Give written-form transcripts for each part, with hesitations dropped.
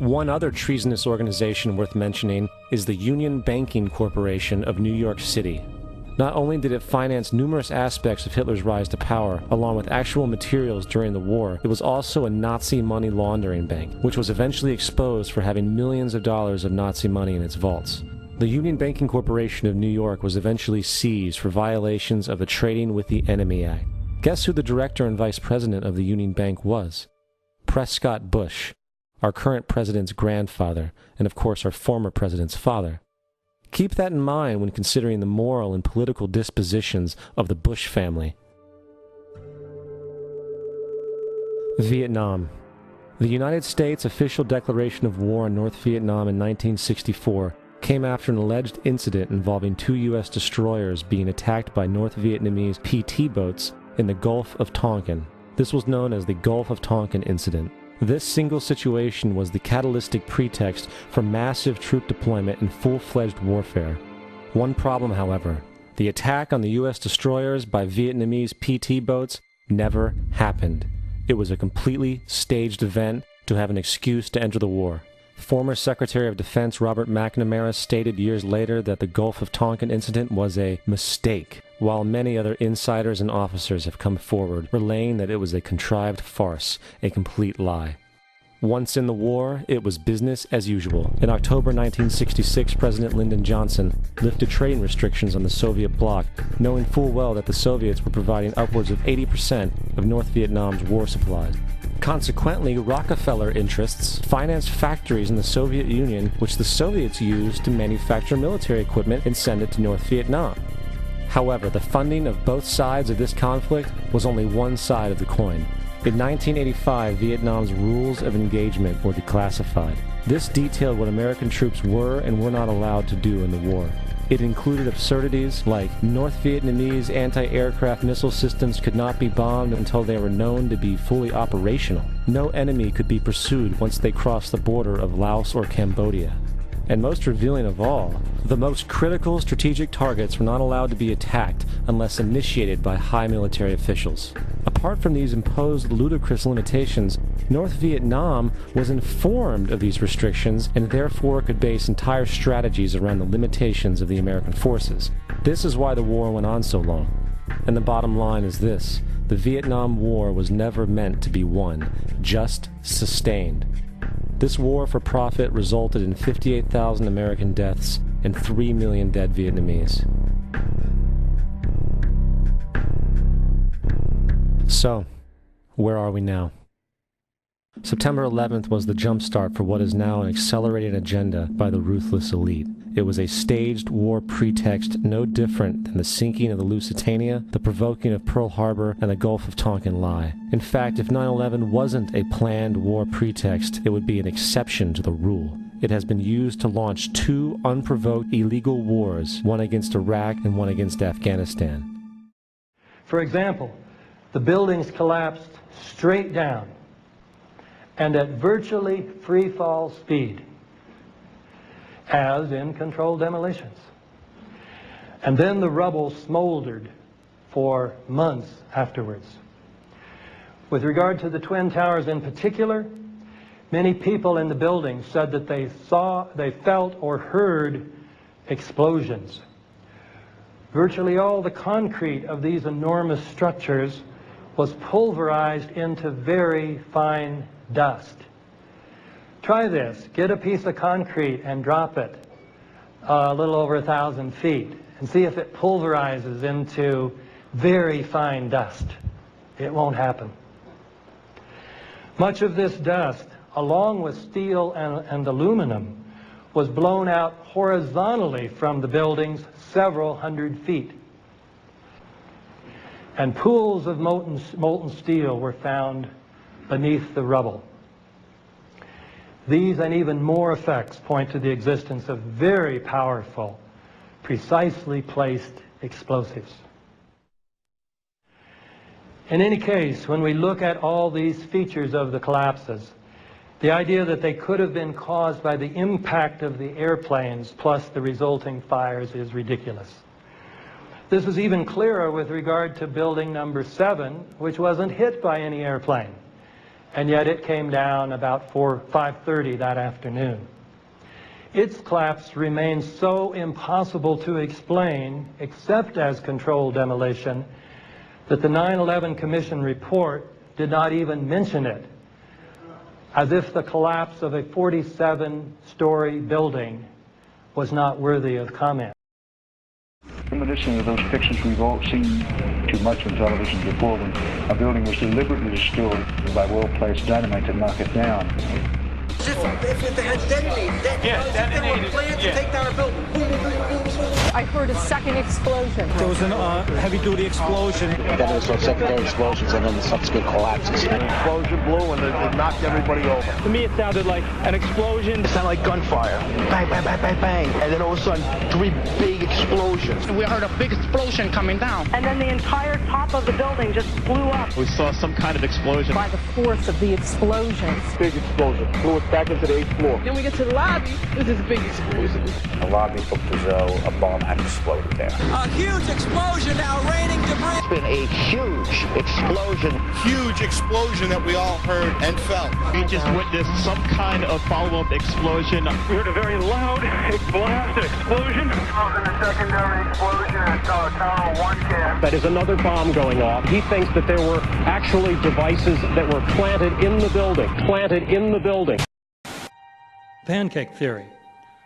One other treasonous organization worth mentioning is the Union Banking Corporation of New York City. Not only did it finance numerous aspects of Hitler's rise to power, along with actual materials during the war, it was also a Nazi money laundering bank, which was eventually exposed for having millions of dollars of Nazi money in its vaults. The Union Banking Corporation of New York was eventually seized for violations of the Trading with the Enemy Act. Guess who the director and vice president of the Union Bank was? Prescott Bush, our current president's grandfather, and of course our former president's father. Keep that in mind when considering the moral and political dispositions of the Bush family. Vietnam. The United States' official declaration of war on North Vietnam in 1964 came after an alleged incident involving 2 U.S. destroyers being attacked by North Vietnamese PT boats in the Gulf of Tonkin. This was known as the Gulf of Tonkin Incident. This single situation was the catalytic pretext for massive troop deployment and full-fledged warfare. One problem, however, the attack on the U.S. destroyers by Vietnamese PT boats never happened. It was a completely staged event to have an excuse to enter the war. Former Secretary of Defense Robert McNamara stated years later that the Gulf of Tonkin incident was a mistake, while many other insiders and officers have come forward, relaying that it was a contrived farce, a complete lie. Once in the war, it was business as usual. In October 1966, President Lyndon Johnson lifted trading restrictions on the Soviet bloc, knowing full well that the Soviets were providing upwards of 80% of North Vietnam's war supplies. Consequently, Rockefeller interests financed factories in the Soviet Union, which the Soviets used to manufacture military equipment and send it to North Vietnam. However, the funding of both sides of this conflict was only one side of the coin. In 1985, Vietnam's rules of engagement were declassified. This detailed what American troops were and were not allowed to do in the war. It included absurdities like North Vietnamese anti-aircraft missile systems could not be bombed until they were known to be fully operational. No enemy could be pursued once they crossed the border of Laos or Cambodia. And most revealing of all, the most critical strategic targets were not allowed to be attacked unless initiated by high military officials. Apart from these imposed ludicrous limitations, North Vietnam was informed of these restrictions and therefore could base entire strategies around the limitations of the American forces. This is why the war went on so long. And the bottom line is this: the Vietnam War was never meant to be won, just sustained. This war for profit resulted in 58,000 American deaths and 3 million dead Vietnamese. So, where are we now? September 11th was the jumpstart for what is now an accelerated agenda by the ruthless elite. It was a staged war pretext no different than the sinking of the Lusitania, the provoking of Pearl Harbor, and the Gulf of Tonkin lie. In fact, if 9/11 wasn't a planned war pretext, it would be an exception to the rule. It has been used to launch 2 unprovoked illegal wars, one against Iraq and one against Afghanistan. For example, the buildings collapsed straight down and at virtually free fall speed, as in controlled demolitions. And then the rubble smoldered for months afterwards. With regard to the Twin Towers in particular, many people in the building said that they felt or heard explosions. Virtually all the concrete of these enormous structures was pulverized into very fine dust. Try this. Get a piece of concrete and drop it a little over 1,000 feet and see if it pulverizes into very fine dust. It won't happen. Much of this dust, along with steel and aluminum, was blown out horizontally from the buildings several hundred feet. And pools of molten steel were found beneath the rubble. These and even more effects point to the existence of very powerful, precisely placed explosives. In any case, when we look at all these features of the collapses, the idea that they could have been caused by the impact of the airplanes plus the resulting fires is ridiculous. This is even clearer with regard to building number 7, which wasn't hit by any airplane. and yet it came down about 5:30 that afternoon. Its collapse remains so impossible to explain, except as controlled demolition, that the 9/11 Commission report did not even mention it, as if the collapse of a 47-story building was not worthy of comment. Reminiscent of those pictures we've all seen too much on television before, when a building was deliberately destroyed by well-placed dynamite to knock it down. If they had detonated, they were planned to take down a building. Boom, boom, boom, boom, boom. I heard a second explosion. There was a heavy-duty explosion. Then there was secondary explosions and then the subsequent collapses. An explosion blew and it knocked everybody over. To me, it sounded like an explosion. It sounded like gunfire. Bang, bang, bang, bang, bang. And then all of a sudden, 3 big explosions. We heard a big explosion coming down. And then the entire top of the building just blew up. We saw some kind of explosion. By the force of the explosions. Big explosion. Blew it back into the 8th floor. Then we get to the lobby. There's this big explosion. The lobby looked as though a bomb had exploded there. A huge explosion now raining debris. It's been a huge explosion. Huge explosion that we all heard and felt. We just witnessed some kind of follow-up explosion. We heard a very loud blast explosion. The secondary explosion at Tower 1 camp. That is another bomb going off. He thinks that there were actually devices that were planted in the building. Pancake theory,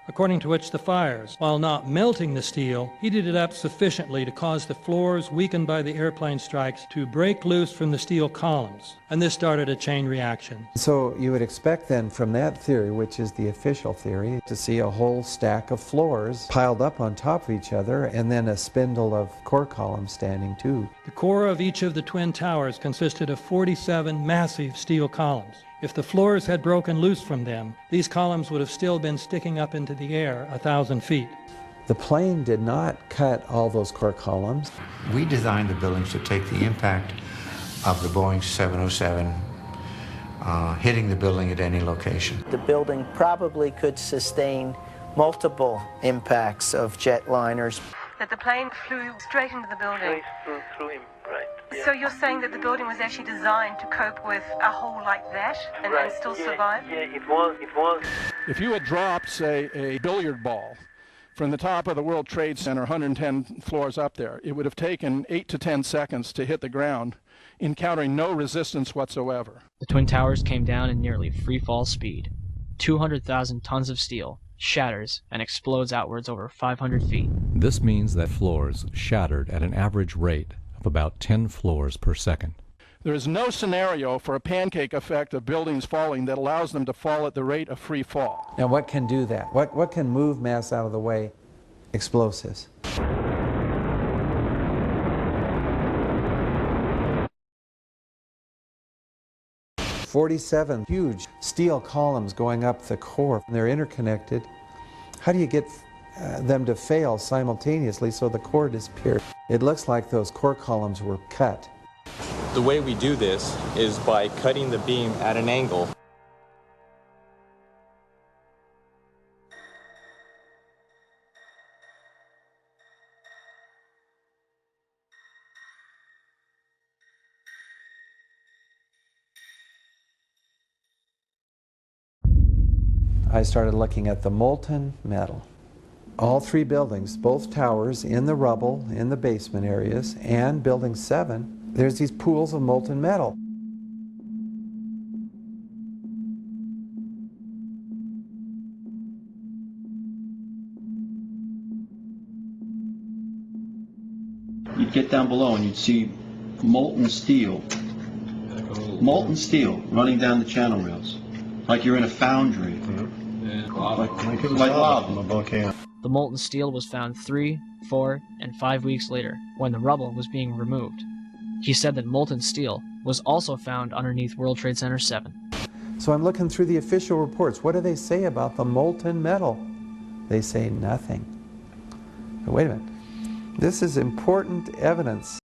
according to which the fires, while not melting the steel, heated it up sufficiently to cause the floors weakened by the airplane strikes to break loose from the steel columns, and this started a chain reaction. So you would expect then from that theory, which is the official theory, to see a whole stack of floors piled up on top of each other and then a spindle of core columns standing too. The core of each of the twin towers consisted of 47 massive steel columns. If the floors had broken loose from them, these columns would have still been sticking up into the air 1,000 feet. The plane did not cut all those core columns. We designed the buildings to take the impact of the Boeing 707 hitting the building at any location. The building probably could sustain multiple impacts of jetliners. That the plane flew straight into the building. Through him, right. Yeah. So you're saying that the building was actually designed to cope with a hole like that and still survive? Yeah, it was. If you had dropped, say, a billiard ball from the top of the World Trade Center, 110 floors up there, it would have taken 8 to 10 seconds to hit the ground, encountering no resistance whatsoever. The Twin Towers came down in nearly free fall speed. 200,000 tons of steel shatters and explodes outwards over 500 feet. This means that floors shattered at an average rate of about 10 floors per second. There is no scenario for a pancake effect of buildings falling that allows them to fall at the rate of free fall. Now what can do that? What can move mass out of the way? Explosives. "47 huge steel columns going up the core. They're interconnected. How do you get them to fail simultaneously so the core disappears? It looks like those core columns were cut. The way we do this is by cutting the beam at an angle. I started looking at the molten metal. All 3 buildings, both towers in the rubble, in the basement areas, and Building 7, there's these pools of molten metal. You'd get down below and you'd see molten steel running down the channel rails, like you're in a foundry. Like lava. The molten steel was found 3, 4, and 5 weeks later, when the rubble was being removed. He said that molten steel was also found underneath World Trade Center 7. So I'm looking through the official reports. What do they say about the molten metal? They say nothing. But wait a minute. This is important evidence.